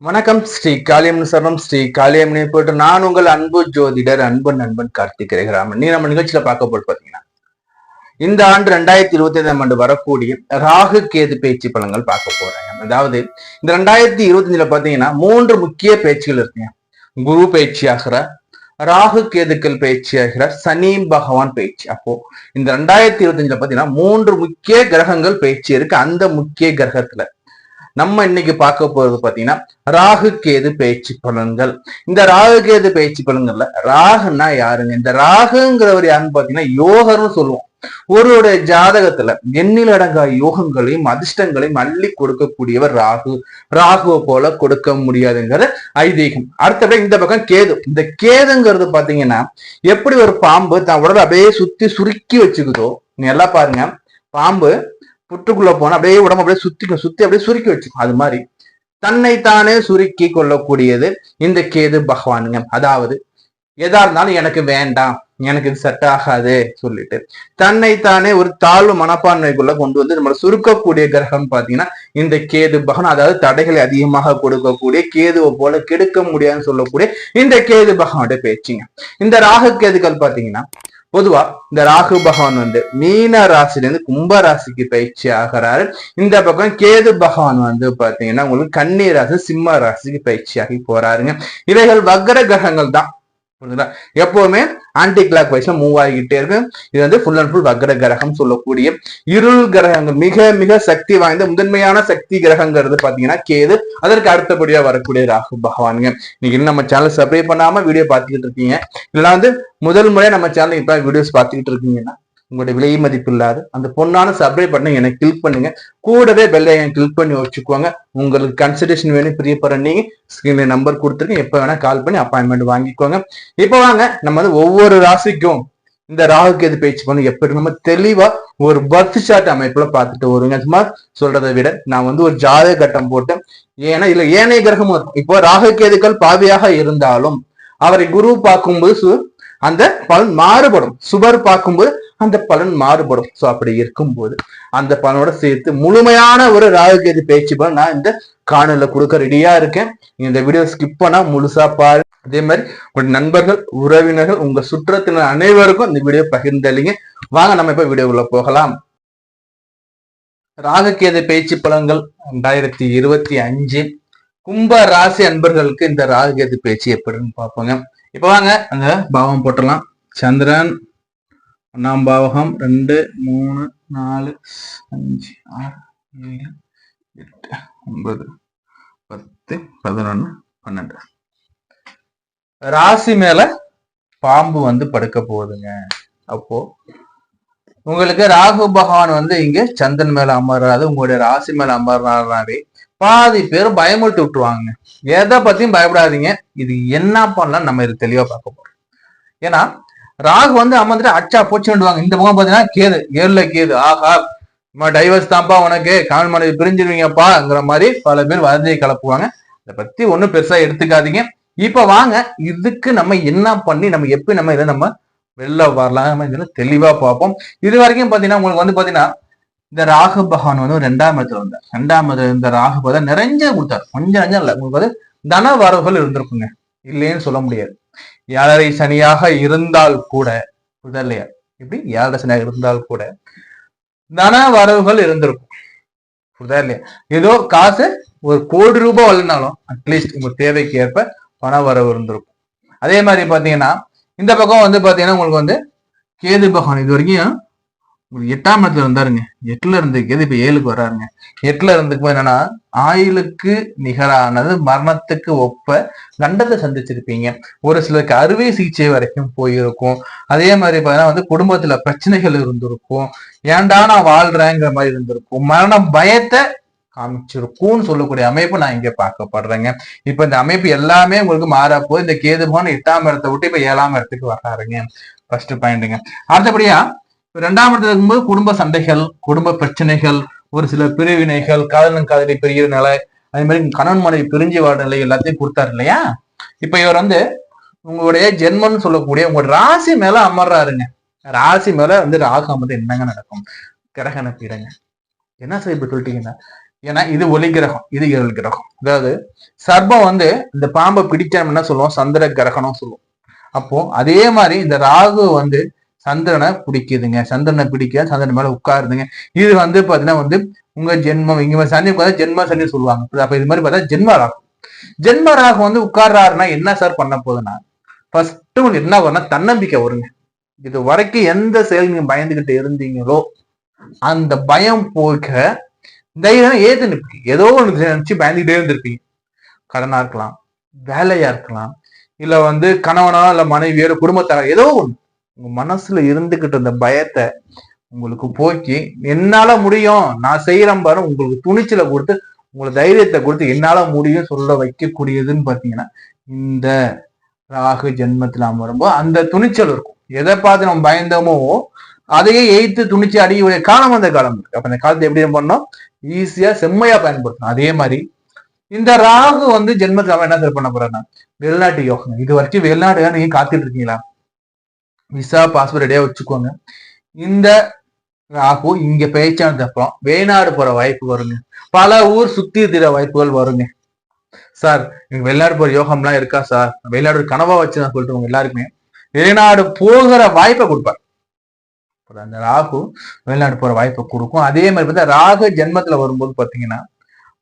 வணக்கம். ஸ்ரீ காளியம்மன் சரணம். ஸ்ரீ காளியம்மனை போட்டு நான் உங்கள் அன்பு ஜோதிடர் அன்பன் நண்பன் கார்த்திக் ராமன். நீ நம்ம நிகழ்ச்சியில பார்க்க போது பாத்தீங்கன்னா இந்த ஆண்டு 2025 ஆண்டு வரக்கூடிய ராகு கேது பேச்சு பலன்கள் பார்க்க போறாங்க. அதாவது இந்த 2025 பாத்தீங்கன்னா 3 முக்கிய பேச்சுகள் இருக்குங்க. குரு பேச்சு ஆகிறார், ராகு கேதுக்கள் பேச்சு ஆகிறார், சனி பகவான் பேச்சு. அப்போ இந்த 2025 பாத்தீங்கன்னா 3 முக்கிய கிரகங்கள் பேச்சு இருக்கு. அந்த முக்கிய கிரகத்துல நம்ம இன்னைக்கு பார்க்க போறது பாத்தீங்கன்னா ராகு கேது பயிற்சி பலன்கள். இந்த ராகு கேது பயிற்சி பலன்கள்ல ராகுன்னா யாருங்க? இந்த ராகுங்கிறவர் யாருன்னு பாத்தீங்கன்னா யோகர்னு சொல்லுவோம். ஒருவருடைய ஜாதகத்துல எண்ணில் அடங்கா யோகங்களையும் அதிர்ஷ்டங்களையும் அள்ளி கொடுக்கக்கூடியவர் ராகு. ராகுவை போல கொடுக்க முடியாதுங்கிற ஐதீகம். அடுத்தபடி இந்த பக்கம் கேது. இந்த கேதுங்கிறது பாத்தீங்கன்னா எப்படி ஒரு பாம்பு தான் உடலை அப்படியே சுத்தி சுருக்கி வச்சுக்குதோ, நீ எல்லாம் பாருங்க, பாம்பு புற்றுக்குள்ள போனா அப்படியே உடம்பு அப்படியே சுத்தி அப்படியே சுருக்கி வச்சுக்கும். அது மாதிரி தன்னைத்தானே சுருக்கி கொள்ளக்கூடியது இந்த கேது பகவானுங்க. அதாவது எதா இருந்தாலும் எனக்கு வேண்டாம், எனக்கு இது செட் ஆகாது சொல்லிட்டு தன்னைத்தானே ஒரு தாழ்வு மனப்பான்மைக்குள்ள கொண்டு வந்து நம்மளை சுருக்கக்கூடிய கிரகம் பாத்தீங்கன்னா இந்த கேது பகவான். அதாவது தடைகளை அதிகமாக கொடுக்கக்கூடிய, கேதுவை போல கெடுக்க முடியாதுன்னு சொல்லக்கூடிய இந்த கேது பகவானுடைய பேச்சுங்க. இந்த ராகு கேதுக்கள் பாத்தீங்கன்னா பொதுவா இந்த ராகு பகவான் மீன ராசிலிருந்து கும்ப ராசிக்கு பயிற்சி ஆகிறாரு. இந்த பக்கம் கேது பகவான் பாத்தீங்கன்னா உங்களுக்கு கன்னி ராசி சிம்ம ராசிக்கு பயிற்சி ஆகி போறாருங்க. இவைகள் வக்ர கிரகங்கள் தான். எப்பவுமே ஆன்டி கிளாக் வைஸ்ல மூவ் ஆகிக்கிட்டே இருக்கு. இது ஃபுல் அண்ட் ஃபுல் வக்ர கிரகம் சொல்லக்கூடிய இருள் கிரகங்கள். மிக மிக சக்தி வாய்ந்த முதன்மையான சக்தி கிரகங்கிறது பாத்தீங்கன்னா கேது. அதற்கு அடுத்தபடியா வரக்கூடிய ராகு பகவானுங்க. இன்னைக்கு நம்ம சேனல் சப்ஸ்கிரைப் பண்ணாம வீடியோ பார்த்துக்கிட்டு இருக்கீங்க, இல்ல முதல் முறையா நம்ம சேனல் இப்ப வீடியோஸ் பார்த்துக்கிட்டு இருக்கீங்கன்னா உங்களுடைய விலை மதிப்பு இல்லாத அந்த பொண்ணான சப்ஸ்கிரைப் பண்ணி எனக்கு கிளிக் பண்ணுங்க. கூடவே பெல்லை கிளிக் பண்ணி வச்சுக்கோங்க. உங்களுக்கு கன்சல்டேஷன் வேணும் பிரியப்படுற நீங்க ஸ்கிரீன்ல நம்பர் கொடுத்துருக்கேன், எப்ப வேணா கால் பண்ணி அப்பாயின்மெண்ட் வாங்கிக்கோங்க. இப்ப வாங்க நம்ம ஒவ்வொரு ராசிக்கும் இந்த ராகு கேது பயிற்சி பண்ணி எப்படி நம்ம தெளிவா ஒரு பர்த் சார்ட் அமைப்புல பார்த்துட்டு வருங்க. சும்மா சொல்றதை விட நான் ஒரு ஜாதக கட்டம் போட்டு, ஏன்னா இல்ல ஏனைய கிரகமும் இருக்கும். இப்போ ராகு கேதுக்கள் பாவியாக இருந்தாலும் அவரை குரு பார்க்கும்போது அந்த பலன் மாறுபடும், சுபர் பார்க்கும்போது அந்த பலன் மாறுபடும். சோ அப்படி இருக்கும்போது அந்த பலனோட சேர்த்து முழுமையான ஒரு ராகு கேது பேச்சு பலன் நான் இந்த காணொலியில கொடுக்க ரெடியா இருக்கேன். இந்த வீடியோ ஸ்கிப் பண்ணா முழுசா பாரு. அதே மாதிரி உங்க நண்பர்கள், உறவினர்கள், உங்க சுற்றத்தினர் அனைவருக்கும் இந்த வீடியோ பகிர்ந்தளிங்க. வாங்க நம்ம இப்ப வீடியோக்குள்ள போகலாம். ராகு கேது பேச்சு பலன்கள் 2025 கும்ப ராசி அன்பர்களுக்கு இந்த ராகு கேது பேச்சு எப்படின்னு பார்ப்போங்க. இப்ப வாங்க அந்த பாவம் போட்டலாம். சந்திரன் 1ஆம் பாவகம் 2, 3, 4, 5, 6, 7, 8, 9, 10, 11, 12 ராசி மேல பாம்பு படுக்க போகுதுங்க. அப்போ உங்களுக்கு ராகு பகவான் இங்க சந்திரன் மேல அமர்றாது, உங்களுடைய ராசி மேல அமர்றாவே பாதி பேர் பயமுறுத்தி விட்டுருவாங்க. எதை பத்தியும் பயப்படாதீங்க. இது என்ன பண்ணலாம் நம்ம இது தெளிவா பார்க்க போறோம். ஏன்னா ராகு அமர்ந்துட்டு அச்சா போச்சுடுவாங்க. இந்த பக்கம் பாத்தீங்கன்னா கேது, ஏழுல கேது, ஆகா டைவர்ஸ் தான்ப்பா உனக்கு, கால் மனைவி பிரிஞ்சிருவீங்கப்பாங்கிற மாதிரி பல பேர் வதந்தியை கலப்புவாங்க. இதை பத்தி ஒன்னும் பெருசா எடுத்துக்காதீங்க. இப்ப வாங்க இதுக்கு நம்ம என்ன பண்ணி நம்ம எப்படி நம்ம இதை நம்ம வெளில வரலாம் இதெல்லாம் தெளிவா பார்ப்போம். இது வரைக்கும் பாத்தீங்கன்னா உங்களுக்கு பாத்தீங்கன்னா இந்த ராகு பகவான் 2ஆம் இடத்துல வந்தார். 2ஆம் இடத்துல இந்த ராகு பார்த்தா நிறைஞ்ச கொடுத்தாரு. கொஞ்சம் நஞ்சம் இல்லை, உங்களுக்கு தன வரவுகள் இருந்திருக்குங்க, இல்லைன்னு சொல்ல முடியாது. 7.5 சனியாக இருந்தால் கூட இல்லையா, இப்படி 7.5 சனியாக இருந்தால் கூட தன வரவுகள் இருந்திருக்கும். புரிதா இல்லையா? ஏதோ காசு 1 கோடி ரூபாய் வரலனாலும் அட்லீஸ்ட் உங்க தேவைக்கு ஏற்ப பண வரவு இருந்திருக்கும். அதே மாதிரி பாத்தீங்கன்னா இந்த பக்கம் பாத்தீங்கன்னா உங்களுக்கு கேது பகவான் இது வரைக்கும் 8ஆம் இடத்துல இருந்தாருங்க. 8ல இருந்து கேது இப்ப 7க்கு வர்றாருங்க. 8ல இருந்துக்கு என்னன்னா ஆயுளுக்கு நிகரானது மரணத்துக்கு ஒப்ப கண்டத்தை சந்திச்சிருப்பீங்க. ஒரு சிலருக்கு அறுவை சிகிச்சை வரைக்கும் போயிருக்கும். அதே மாதிரி பாத்தீங்கன்னா குடும்பத்துல பிரச்சனைகள் இருந்திருக்கும். ஏன்டா நான் வாழ்றேங்கிற மாதிரி இருந்திருக்கும். மரண பயத்தை காமிச்சிருக்கும்னு சொல்லக்கூடிய அமைப்பு நான் இங்க பார்க்கப்படுறேங்க. இப்ப இந்த அமைப்பு எல்லாமே உங்களுக்கு மாறப்போ இந்த கேது பகவான் 8ஆம் இடத்தை விட்டு இப்ப 7ஆம் இடத்துக்கு வர்றாருங்க. ஃபர்ஸ்ட் பாயிண்ட்டுங்க. அடுத்தபடியா 2ஆம் இடத்துல இருக்கும்போது குடும்ப சண்டைகள், குடும்ப பிரச்சனைகள், ஒரு சில பிரிவினைகள், காதலன் காதலி பிரிகிற நிலை, அதே மாதிரி கணவன் மனைவி பிரிஞ்சு வாழ நிலை எல்லாத்தையும் கொடுத்தாரு இல்லையா. இப்ப இவர் உங்களுடைய ஜென்மம்னு சொல்லக்கூடிய உங்களோட ராசி மேல அமர்றாருங்க. ராசி மேல ராகு அமர்ந்து என்னங்க நடக்கும்? கிரகண பீடங்க. என்ன சார் இப்படி சொல்லிட்டீங்கன்னா, ஏன்னா இது ஒளி கிரகம், இது இருள் கிரகம். அதாவது சர்ப்பம் வந்து இந்த பாம்பை பிடிக்க என்ன சொல்லுவோம், சந்திர கிரகணம் சொல்லுவோம். அப்போ அதே மாதிரி இந்த ராகு வந்து சந்திரனை பிடிக்குதுங்க, சந்திரனை பிடிக்க சந்திரன் மேல உட்காருதுங்க. இது வந்து பாத்தீங்கன்னா வந்து உங்க ஜென்மம், இங்க சனி உட்காந்து ஜென்ம சனி சொல்லுவாங்க. அப்ப இது மாதிரி பார்த்தா ஜென்ம ராகு. ஜென்ம ராகு வந்து உட்கார்றாருன்னா என்ன சார் பண்ண போகுதுன்னா, ஃபர்ஸ்ட் உங்களுக்கு என்ன வரும்னா தன்னம்பிக்கை வருங்க. இது வரைக்கும் எந்த செயல் நீங்க பயந்துகிட்டு இருந்தீங்களோ அந்த பயம் போக தைரியம் ஏத்து நிற்பீங்க. ஏதோ ஒன்று நினைச்சு பயந்துகிட்டே இருந்திருப்பீங்க. கடனா இருக்கலாம், வேலையா இருக்கலாம், இல்ல வந்து கணவனா இல்ல மனைவியோட குடும்பத்தார, ஏதோ ஒண்ணு உங்க மனசுல இருந்துகிட்டு இருந்த பயத்தை உங்களுக்கு போக்கி என்னால முடியும், நான் செய்யறேன் பாரு, உங்களுக்கு துணிச்சலை கொடுத்து உங்களுக்கு தைரியத்தை கொடுத்து என்னால முடியும் சொல்ல வைக்கக்கூடியதுன்னு பாத்தீங்கன்னா இந்த ராகு ஜென்மத்துல வரும்போது அந்த துணிச்சல் இருக்கும். எதை பார்த்து நம்ம பயந்தோமோ அதையே எய்த்து துணிச்சு அடிக்க காலம் அந்த காலம் இருக்கு. அப்ப இந்த காலத்தை எப்படி பண்ணோம், ஈஸியா செம்மையா பயன்படுத்தணும். அதே மாதிரி இந்த ராகு வந்து ஜென்மத்துல அவன் என்ன சார் பண்ண போறான்னா வெளிநாட்டு யோகம். இது வரைக்கும் வெளிநாடு நீங்க காத்துட்டு இருக்கீங்களா, விசா பாஸ்போர்ட் ரெடியா வச்சுக்கோங்க. இந்த ராகு இங்க பேச்சானது அப்புறம் வெளிநாடு போற வாய்ப்பு வருங்க. பல ஊர் சுத்தி திர வாய்ப்புகள் வருங்க. சார் எனக்கு வெளிநாடு போற யோகம்லாம் இருக்கா சார், வெளிநாடு கனவா வச்சு நான் சொல்லிட்டு எல்லாருக்குமே வெளிநாடு போகிற வாய்ப்பை கொடுப்பார். அந்த ராகு வெளிநாடு போற வாய்ப்பை கொடுக்கும். அதே மாதிரி பார்த்தா ராகு ஜென்மத்துல வரும்போது பாத்தீங்கன்னா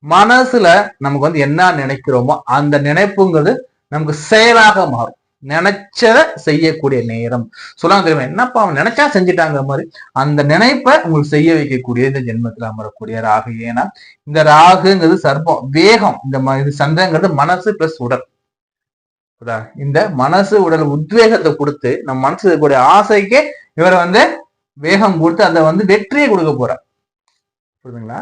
மனசுல நமக்கு வந்து என்ன நினைக்கிறோமோ அந்த நினைப்புங்கிறது நமக்கு செயலாக மாறும். நினைச்சத செய்யக்கூடிய நேரம் சொல்லாம தெரியுமா, என்னப்பா அவன் நினைச்சா செஞ்சுட்டாங்க மாதிரி அந்த நினைப்பை உங்களுக்கு செய்ய வைக்கக்கூடிய இந்த ஜென்மத்துல அமரக்கூடிய ராகு. ஏன்னா இந்த ராகுங்கிறது சர்ப்பம், வேகம். இது சந்திரங்கிறது மனசு பிளஸ் உடல். இந்த மனசு உடல் உத்வேகத்தை கொடுத்து நம்ம மனசு இருக்கக்கூடிய ஆசைக்கே இவரை வந்து வேகம் கொடுத்து அதை வந்து வெற்றியை கொடுக்க போறார். புரியுதுங்களா?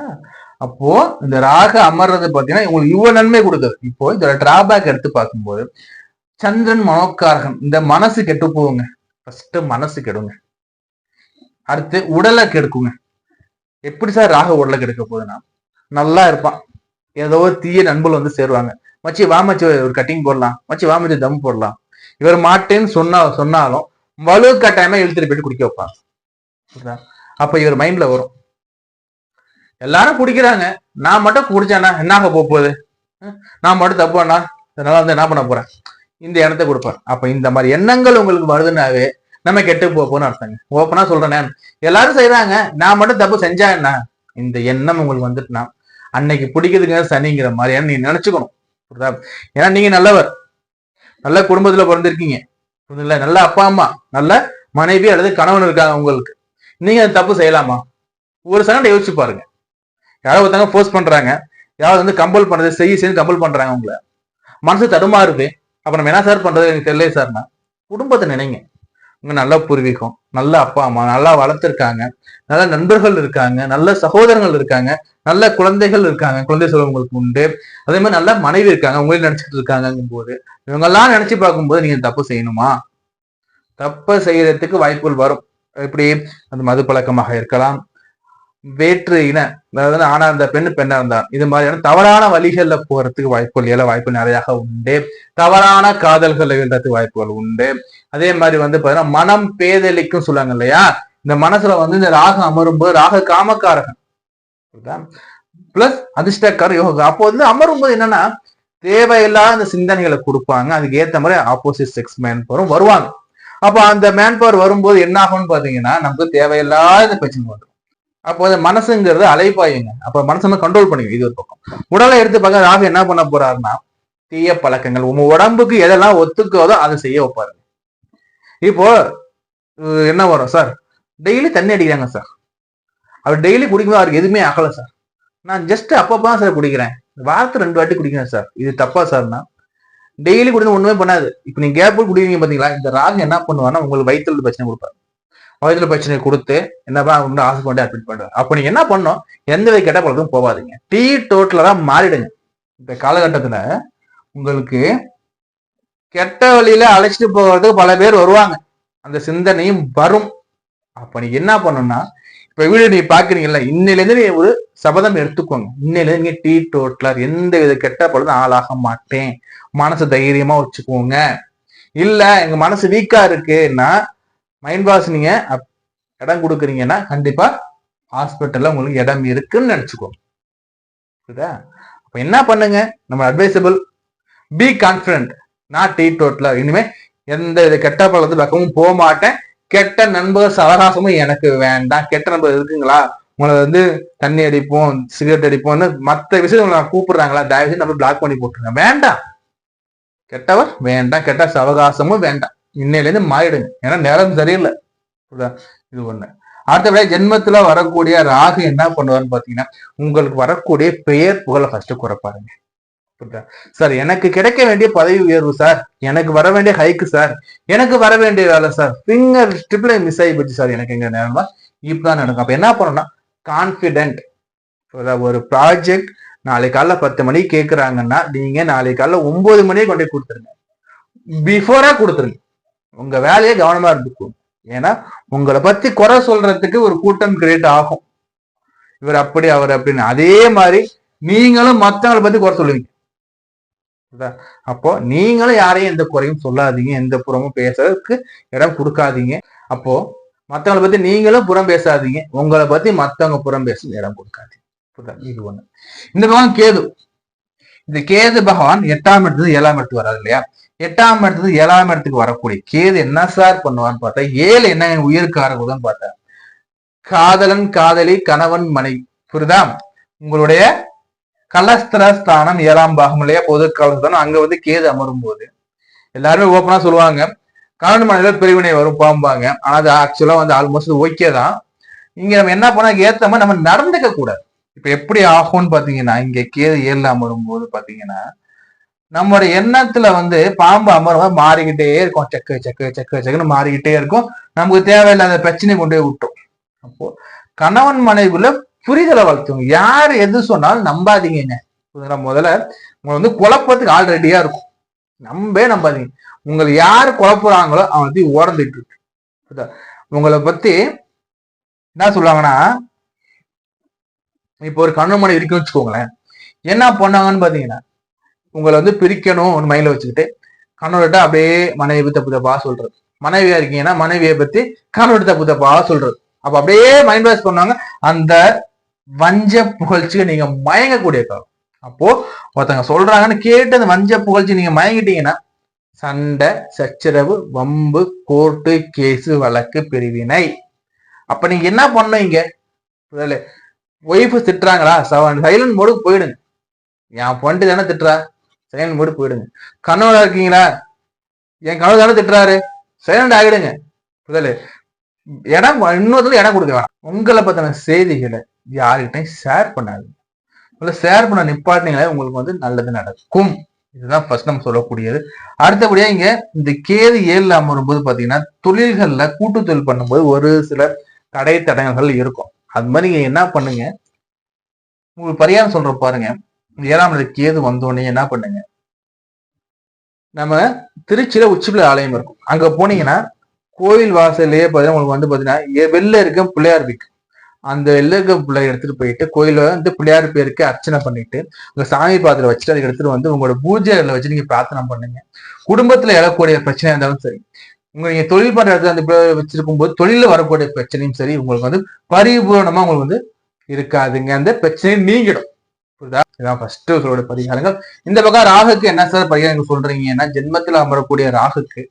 அப்போ இந்த ராக அமர்றது பாத்தீங்கன்னா உங்களுக்கு இவ்வளவு நன்மை கொடுக்குது. இப்போ இதோட டிராபேக் எடுத்து பார்க்கும்போது சந்திரன் மனோக்காரகன், இந்த மனசு கெட்டு போகுங்க. ஃபர்ஸ்ட் மனசு கெடுங்க, அடுத்து உடலை கெடுக்குங்க. எப்படி சார் ராக உடலை கெடுக்க போகுதுன்னா, நல்லா இருப்பான், ஏதோ தீய நண்பர்கள் வந்து சேருவாங்க, மச்சி வா மச்சி ஒரு கட்டிங் போடலாம், மச்சி வா மச்சி தம் போடலாம். இவர் மாட்டேன்னு சொன்னாலும் வலு கட்டாயமா இழுத்துட்டு போயிட்டு குடிக்க வைப்பாங்க. அப்ப இவர் மைண்ட்ல வரும், எல்லாரும் குடிக்கிறாங்க, நான் மட்டும் குடிச்சானா என்னாக போகுது, நான் மட்டும் தப்புனா அதனால வந்து என்ன பண்ண போறேன், இந்த எண்ணத்தை கொடுப்பார். அப்ப இந்த மாதிரி எண்ணங்கள் உங்களுக்கு வருதுன்னாவே நம்ம கெட்டு போன்னு அர்த்தங்க. ஓப்பனா சொல்றேன், எல்லாரும் செய்யறாங்க, நான் மட்டும் தப்பு செஞ்சா என்ன, இந்த எண்ணம் உங்களுக்கு வந்துட்டுனா அன்னைக்கு பிடிக்குதுங்க சனிங்கிற மாதிரி நீங்க நினைச்சுக்கணும். புரியுதா? ஏன்னா நீங்க நல்லவர், நல்ல குடும்பத்துல பிறந்திருக்கீங்க, புரியுதுல்ல, நல்ல அப்பா அம்மா, நல்ல மனைவி அல்லது கணவன் இருக்காங்க உங்களுக்கு. நீங்க தப்பு செய்யலாமா? ஒரு செகண்ட் யோசிச்சு பாருங்க. யாராவது ஒருத்தவங்க போஸ்ட் பண்றாங்க, யாராவது வந்து கம்பல் பண்றது செய்ய கம்பல் பண்றாங்க, உங்களை மனசு தடுமாறுது. அப்ப நம்ம என்ன சார் பண்றது எனக்கு தெரியல சார்னா குடும்பத்தை நினைங்க. உங்க நல்ல பூர்வீகம், நல்ல அப்பா அம்மா நல்லா வளர்த்துருக்காங்க, நல்ல நண்பர்கள் இருக்காங்க, நல்ல சகோதரங்கள் இருக்காங்க, நல்ல குழந்தைகள் இருக்காங்க, குழந்தை செல்வம் உங்களுக்கு உண்டு. அதே மாதிரி நல்ல மனைவி இருக்காங்க, உங்களையும் நினைச்சிட்டு இருக்காங்கும் போது இவங்கெல்லாம் நினைச்சு பார்க்கும்போது நீங்க தப்பு செய்யணுமா? தப்பு செய்யறதுக்கு வாய்ப்புகள் வரும். எப்படி, அந்த மது பழக்கமாக இருக்கலாம், வேற்று இன, அதாவது ஆனா இருந்த பெண்ணு பெண்ணா இருந்தா, இது மாதிரியான தவறான வழிகள்ல போறதுக்கு வாய்ப்பு நிறைய உண்டு. தவறான காதல்கள் எழுதுறதுக்கு வாய்ப்புகள் உண்டு. அதே மாதிரி வந்து பாத்தீங்கன்னா மனம் பேதலிக்கும் சொல்லுவாங்க இல்லையா, இந்த மனசுல வந்து இந்த ராகம் அமரும்போது ராக காமக்காரகன் பிளஸ் அதிர்ஷ்டக்கார யோகா. அப்போ வந்து அமரும்போது என்னன்னா தேவையில்லாத அந்த சிந்தனைகளை கொடுப்பாங்க. அதுக்கு ஏத்த மாதிரி ஆப்போசிட் செக்ஸ் மேன் பவர் வருவாங்க. அப்ப அந்த மேன் பவர் வரும்போது என்ன ஆகும்னு பாத்தீங்கன்னா நமக்கு தேவையில்லாத பிரச்சனை வரும். அப்போ மனசுங்கிறது அலைப்பாயுங்க. அப்ப மனசை கண்ட்ரோல் பண்ணுங்க. இது ஒரு பக்கம். உடலை எடுத்து பார்க்க ராகு என்ன பண்ண போறாருன்னா தீய பழக்கங்கள், உங்க உடம்புக்கு எதெல்லாம் ஒத்துக்கோதோ அதை செய்ய வைப்பாரு. இப்போ என்ன வரும் சார், டெய்லி தண்ணி அடிக்கிறாங்க சார், அவர் டெய்லி குடிக்கும்போது அவருக்கு எதுவுமே ஆகல சார், நான் ஜஸ்ட் அப்பப்பதான் சார் குடிக்கிறேன், வாரத்துக்கு 2 வாட்டி குடிக்கிறேன் சார், இது தப்பா சார்னா டெய்லி குடிக்க ஒண்ணுமே பண்ணாது. இப்ப நீங்க கேப் குடிக்கிறீங்க பாத்தீங்களா, இந்த ராகு என்ன பண்ணுவாருன்னா உங்களுக்கு வயிற்றுல பிரச்சனை கொடுப்பாரு. வயிற்றுல பிரச்சனை கொடுத்து என்னப்பா ஆசை கொண்டு அட்மிட் பண்றாரு. அப்ப நீங்க என்ன பண்ணணும், எந்த வித கெட்ட பழக்கம் போகாதீங்க, டீ டோட்டலா மாறிடுங்க. இந்த காலகட்டத்துல உங்களுக்கு கெட்ட வழியில அழைச்சிட்டு போகிறதுக்கு பல பேர் வருவாங்க, அந்த சிந்தனையும் வரும். அப்ப நீங்க என்ன பண்ணணும்னா, இப்ப வீடு நீ பாக்குறீங்கல்ல, இன்னையில இருந்து நீ ஒரு சபதம் எடுத்துக்கோங்க, இன்னையில இருந்து டீ டோட்டலர், எந்த வித கெட்ட பழக்கம் ஆளாக மாட்டேன், மனசு தைரியமா வச்சுக்கோங்க. இல்ல எங்க மனசு வீக்கா இருக்குன்னா மைண்ட் வாஷ் நீங்க இடம் கொடுக்குறீங்கன்னா கண்டிப்பா ஹாஸ்பிட்டல்ல உங்களுக்கு இடம் இருக்குன்னு நினைச்சுக்கோங்க. புரியுதா? என்ன பண்ணுங்க, நம்ம அட்வைசபிள், பி கான்பிடன்ட், நாட் டீ டோட்டலா. இனிமே எந்த கெட்ட பழக்கத்து பக்கமும் போக மாட்டேன். கெட்ட நண்பர் சவகாசமும் எனக்கு வேண்டாம். கெட்ட நண்பர் இருக்குங்களா, உங்களை வந்து தண்ணி அடிப்போம், சிகரெட் அடிப்போம்னு மற்ற விஷயம் கூப்பிடுறாங்களா, தயவு செய்து நம்ம பிளாக் பண்ணி போட்டுருங்க. வேண்டாம், கெட்டவர் வேண்டாம், கெட்ட சவகாசமும் வேண்டாம். இன்னையிலேருந்து மாறிடுங்க. ஏன்னா நேரம் சரியில்லை. இது ஒண்ணு. அடுத்தபடியா ஜென்மத்துல வரக்கூடிய ராகு என்ன பண்ணுவாருன்னு பாத்தீங்கன்னா, உங்களுக்கு வரக்கூடிய பெயர் புகழை ஃபர்ஸ்ட் குறைப்பாருங்க. சார் எனக்கு கிடைக்க வேண்டிய பதவி உயர்வு சார், எனக்கு வர வேண்டிய ஹைக்கு சார், எனக்கு வர வேண்டிய வேலை சார், ஃபிங்கர் ஸ்டிப்ல மிஸ் ஆகி போச்சு சார், எனக்கு எங்க நேரமா இப்பதான் நடக்கும். அப்ப என்ன பண்ணணும்னா கான்பிடென்ட். ஒரு ப்ராஜெக்ட் நாளை காலைல 10 மணிக்கு கேட்கறாங்கன்னா நீங்க நாளை காலைல 9 மணியே கொண்டு போய் கொடுத்துருங்க. பிஃபோரா கொடுத்துருங்க. உங்க வேலையை கவனமா இருந்துக்கும். ஏன்னா உங்களை பத்தி குறை சொல்றதுக்கு ஒரு கூட்டம் கிரியேட் ஆகும். இவர் அப்படி அவர் அப்படின்னு. அதே மாதிரி நீங்களும் மற்றவங்களை பத்தி குறை சொல்லுவீங்க. அப்போ நீங்களும் யாரையும் எந்த குறையும் சொல்லாதீங்க, எந்த புறமும் பேசுறதுக்கு இடம் கொடுக்காதீங்க. அப்போ மற்றவங்களை பத்தி நீங்களும் புறம் பேசாதீங்க, உங்களை பத்தி மற்றவங்க புறம் பேச இடம் கொடுக்காதீங்க. இது ஒண்ணு. இந்த பகவான் கேது, இந்த கேது பகவான் 8ஆம் இடத்துல 7ஆம் இடத்துக்கு வராது இல்லையா? 8ஆம் இடத்துல 7ஆம் இடத்துக்கு வரக்கூடிய கேது என்ன சார் பண்ணுவான்னு பார்த்தா, 7 என்ன உயிர்காரகுதான் பார்த்தா, காதலன் காதலி கணவன் மனைவி. புரியுதா? உங்களுடைய கலஸ்திரஸ்தானம் 7ஆம் பாகம் இல்லையா, பொது கலஸ்தானம். அங்க வந்து கேது அமரும் போது எல்லாருமே ஓப்பனா சொல்லுவாங்க கணவன் மனைவில பிரிவினை வரும் பாம்பாங்க. ஆனா அது ஆக்சுவலா வந்து ஆல்மோஸ்ட் ஓகே தான். இங்க நம்ம என்ன பண்ண ஏத்த மாதிரி நம்ம நடந்துக்க கூடாது. இப்ப எப்படி ஆகும்னு பாத்தீங்கன்னா, இங்க கேது 7ல அமரும் போது பாத்தீங்கன்னா நம்மளுடைய எண்ணத்துல வந்து பாம்பு அமர்வா மாறிக்கிட்டே இருக்கும். செக்கு செக்கு செக்கு செக்குன்னு மாறிக்கிட்டே இருக்கும். நமக்கு தேவையில்லாத பிரச்சனை கொண்டு போய் விட்டோம். அப்போ கணவன் மனைவிக்குள்ள புரிதலை வளர்த்துங்க. யார் எது சொன்னாலும் நம்பாதீங்க. முதல்ல உங்களை வந்து குழப்பத்துக்கு ஆல்ரெடியா இருக்கும். நம்பாதீங்க. உங்களை யாரு குழப்புறாங்களோ அவன் ஓடந்துட்டு இருக்கு. உங்களை பத்தி என்ன சொல்லுவாங்கன்னா, இப்போ ஒரு கணவன் மனைவி இருக்குன்னு வச்சுக்கோங்களேன், என்ன பண்ணாங்கன்னு பாத்தீங்கன்னா, உங்களை வந்து பிரிக்கணும் மைண்ட்ல வச்சுக்கிட்டு கணவர்கிட்ட அப்படியே மனைவி தப்பு தப்பா சொல்றது. மனைவியா இருக்கீங்கன்னா மனைவியை பத்தி கணவர்கிட்ட தப்பு தப்பா சொல்றது. அப்ப அப்படியே மைண்ட் வாஷ் பண்ணுவாங்க. அந்த வஞ்ச புகழ்ச்சியை நீங்க மயங்கக்கூடிய காலம். அப்போ ஒருத்தங்க சொல்றாங்கன்னு கேட்டு அந்த வஞ்ச புகழ்ச்சி நீங்க மயங்கிட்டீங்கன்னா சண்டை, சச்சரவு, வம்பு, கோர்ட்டு கேஸு, வழக்கு, பிரிவினை. அப்ப நீங்க என்ன பண்ணுவீங்க? ஒய்ஃபு திட்டுறாங்களா, சைலண்ட் மோடுக்கு போயிடுங்க. என் பொண்ணு தானே திட்டுறா, சைலண்ட் மோடு போயிடுங்க. கணவனா இருக்கீங்களா, என் கணவர் தானே திட்டுறாரு, சைலண்ட் ஆகிடுங்க. புரியல? இடம் இன்னொருத்தர் இடம் கொடுக்க வேணாம். உங்களை பத்தின செய்திகளை யாருக்கிட்டையும் ஷேர் பண்ணாதீங்க. ஷேர் பண்ண நிப்பாட்டினீங்களே உங்களுக்கு வந்து நல்லது நடக்கும். இதுதான் ஃபர்ஸ்ட் நம்ம சொல்லக்கூடியது. அடுத்தபடியா இங்க இந்த கேது 7ல அமரும்போது பாத்தீங்கன்னா, தொழில்கள்ல கூட்டு தொழில் பண்ணும்போது ஒரு சில தடை தடங்கல்கள் இருக்கும். அது மாதிரி நீங்க என்ன பண்ணுங்க, உங்களுக்கு பரிகாரம் சொல்ற பாருங்க. 7ஆம் இடத்துக்கு கேது வந்தோடனே என்ன பண்ணுங்க, நம்ம திருச்சியில உச்சிப்பிள்ளை ஆலயம் இருக்கும். அங்க போனீங்கன்னா கோயில் வாசல்லையே பாத்தீங்கன்னா உங்களுக்கு வந்து பாத்தீங்கன்னா வெளில இருக்க பிள்ளையார் இருக்கு. அந்த வெளில இருக்க பிள்ளை எடுத்துட்டு போயிட்டு கோயில வந்து பிள்ளையார் பேருக்கு அர்ச்சனை பண்ணிட்டு உங்க சாமி பாத்திரம் வச்சுட்டு அதை எடுத்துட்டு வந்து உங்களோட பூஜைகளை வச்சு நீங்க பிரார்த்தனை பண்ணுங்க. குடும்பத்துல எழக்கூடிய பிரச்சனை இருந்தாலும் சரி, நீங்க தொழில் பண்ற இடத்துல அந்த வச்சிருக்கும் போது தொழில வரக்கூடிய பிரச்சனையும் சரி, உங்களுக்கு வந்து பரிபூர்ணமா உங்களுக்கு வந்து இருக்காதுங்க. அந்த பிரச்சனை நீங்கிடும். புரியுதா? இதான் ஃபர்ஸ்ட் சொல்ற பரிகாரங்கள். இந்த பக்கம் ராகுக்கு என்ன சார் பரிகாரங்கள் சொல்றீங்கன்னா, ஜென்மத்தில் அமரக்கூடிய ராகுக்கு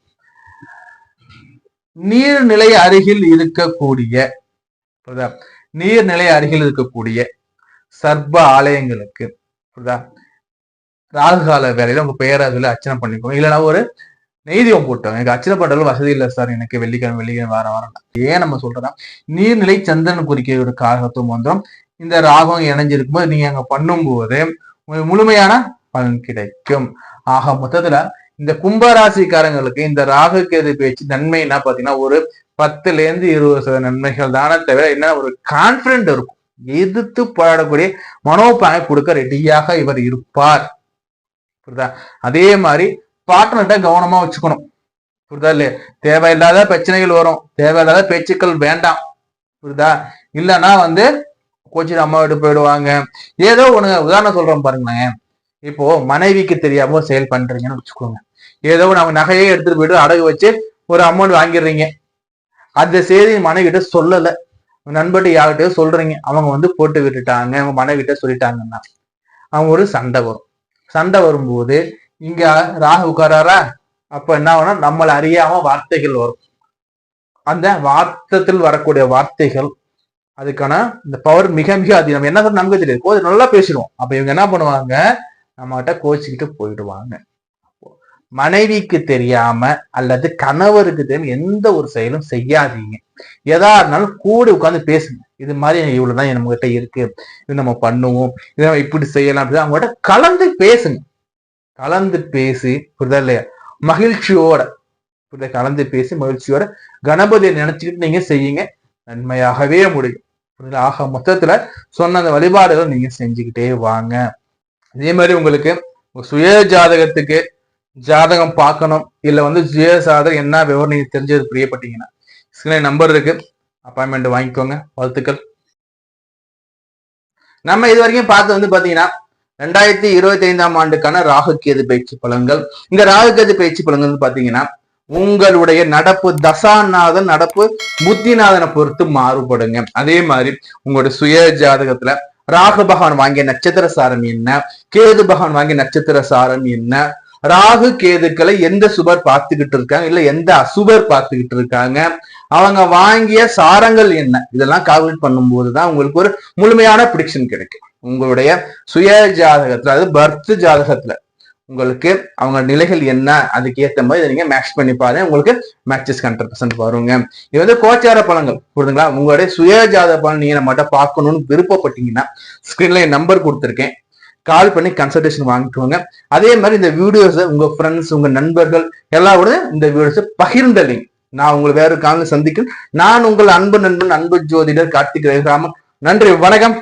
நீர்நிலை அருகில் இருக்கக்கூடிய, புரியுதா, நீர்நிலை அருகில் இருக்கக்கூடிய சர்ப்ப ஆலயங்களுக்கு, புரியுதா, ராகு கால வேலையில உங்க பேராதுல அர்ச்சனை பண்ணிக்கோங்க. இல்லைன்னா ஒரு நெய்தீபம் போட்டோம். எனக்கு அர்ச்சனை பண்றதுல வசதி இல்லை சார், எனக்கு வெள்ளிக்கிழமை வாரம் ஏன் நம்ம சொல்றோம்னா, நீர்நிலை சந்திரன் குறிக்க ஒரு காரகத்துவம் வந்துடும். இந்த ராகம் இணைஞ்சிருக்கும் போது நீங்க அங்க பண்ணும்போது முழுமையான பலன் கிடைக்கும். ஆக மொத்தத்துல இந்த கும்பராசிக்காரங்களுக்கு இந்த ராகு கேது பேச்சு நன்மை என்ன பாத்தீங்கன்னா, ஒரு 10-20% நன்மைகள் தானே தவிர என்ன ஒரு கான்பிடன்ட் இருக்கும். எதிர்த்து போராடக்கூடிய மனோபாவை கொடுக்க ரெடியாக இவர் இருப்பார். புரியுதா? அதே மாதிரி பார்ட்னர்கிட்ட கவனமா வச்சுக்கணும். புரியுதா இல்லையா? தேவையில்லாத பிரச்சனைகள் வரும், தேவையில்லாத பேச்சுக்கள் வேண்டாம். புரியுதா? இல்லைன்னா வந்து கோச்சிட்டு அம்மா விட்டு போயிடுவாங்க. ஏதோ ஒண்ணு உதாரணம் சொல்றோம் பாருங்களேன். இப்போ மனைவிக்கு தெரியாம செயல் பண்றீங்கன்னு வச்சுக்கோங்க. ஏதோ நம்ம நகையே எடுத்துட்டு போயிட்டு அடகு வச்சு ஒரு அமௌண்ட் வாங்கிடுறீங்க. அந்த செய்தி மனைவி கிட்ட சொல்லல, நண்பர்கிட்ட யார்கிட்டயோ சொல்றீங்க, அவங்க வந்து போட்டு விட்டுட்டாங்க, அவங்க மனைவி கிட்ட சொல்லிட்டாங்கன்னா அவங்க ஒரு சண்டை வரும். சண்டை வரும்போது இங்க ராகு உட்காராரா, அப்ப என்ன ஆகும்னா நம்மள அறியாம வார்த்தைகள் வரும். அந்த வார்த்தத்தில் வரக்கூடிய வார்த்தைகள் அதுக்கான இந்த பவர் மிக மிக அதிகம். என்ன நமக்கு தெரியாது, போது நல்லா பேசிடுவோம். அப்ப இவங்க என்ன பண்ணுவாங்க, நம்ம கிட்ட கோச்சிக்கிட்டு போயிடுவாங்க. மனைவிக்கு தெரியாம அல்லது கணவருக்கு தெரியாம எந்த ஒரு செயலும் செய்யாதீங்க. எதா இருந்தாலும் கூடி உட்காந்து பேசுங்க. இது மாதிரி இவ்வளவுதான் நம்ம கிட்ட இருக்கு, இது நம்ம பண்ணுவோம், இதை நம்ம இப்படி செய்யலாம் அப்படின்னு அவங்ககிட்ட கலந்து பேசுங்க. கலந்து பேசி, புரிதா இல்லையா, மகிழ்ச்சியோட கலந்து பேசி மகிழ்ச்சியோட கணபதியை நினைச்சுக்கிட்டு நீங்க செய்யுங்க, நன்மையாகவே முடியும். புரியுதா? ஆக மொத்தத்துல சொன்ன அந்த வழிபாடுகள் நீங்க செஞ்சுக்கிட்டே வாங்க. இதே மாதிரி உங்களுக்கு சுய ஜாதகத்துக்கு ஜாதகம் பார்க்கணும், இல்ல சுய ஜாதகம் என்ன விவரம் நீங்க தெரிஞ்சது பிரியப்பட்டீங்கன்னா ஸ்கிரீன்ல நம்பர் இருக்கு, அப்பாயின்மெண்ட் வாங்கிக்கோங்க. வாழ்த்துக்கள். நம்ம இது வரைக்கும் பார்த்து பாத்தீங்கன்னா 2025ஆம் ஆண்டுக்கான ராகு கேது பயிற்சி பலன்கள். இந்த ராகு கேது பயிற்சி பலன்கள் பாத்தீங்கன்னா உங்களுடைய நடப்பு தசாநாதன், நடப்பு புத்திநாதனை பொறுத்து மாறுபடுங்க. அதே மாதிரி உங்களுடைய சுய ஜாதகத்துல ராகு பகவான் வாங்கிய நட்சத்திர சாரம் என்ன, கேது பகவான் வாங்கிய நட்சத்திர சாரம் என்ன, ராகு கேதுக்களை எந்த சுபர் பார்த்துக்கிட்டு இருக்காங்க, இல்ல எந்த அசுபர் பார்த்துக்கிட்டு இருக்காங்க, அவங்க வாங்கிய சாரங்கள் என்ன, இதெல்லாம் கால்குலேட் பண்ணும்போதுதான் உங்களுக்கு ஒரு முழுமையான ப்ரிடிக்ஷன் கிடைக்கும். உங்களுடைய சுய ஜாதகத்துல, அதாவது பர்த் ஜாதகத்துல உங்களுக்கு அவங்க நிலைகள் என்ன, அதுக்கு ஏற்ற மாதிரி இதை நீங்க மேட்ச் பண்ணி பாருங்க. உங்களுக்கு மேட்சஸ் 100% வருங்க. இது கோச்சார பலன்கள், புரியுதுங்களா? உங்களுடைய சுய ஜாதக பலன் நீங்க நம்மகிட்ட பார்க்கணும்னு விருப்பப்பட்டீங்கன்னா ஸ்கிரீன்ல என் நம்பர் கொடுத்துருக்கேன், கால் பண்ணி கன்சல்டேஷன் வாங்கிக்கோங்க. அதே மாதிரி இந்த வீடியோஸை உங்க ஃப்ரெண்ட்ஸ், உங்க நண்பர்கள் எல்லாரோட இந்த வீடியோஸை பகிர்ந்தளிங்க. நான் உங்களை வேற காலையில் சந்திக்கிறேன். நான் உங்கள் அன்பு நண்பன், அன்பு ஜோதிடர் கார்த்திக் ரகுராமன். நன்றி, வணக்கம்.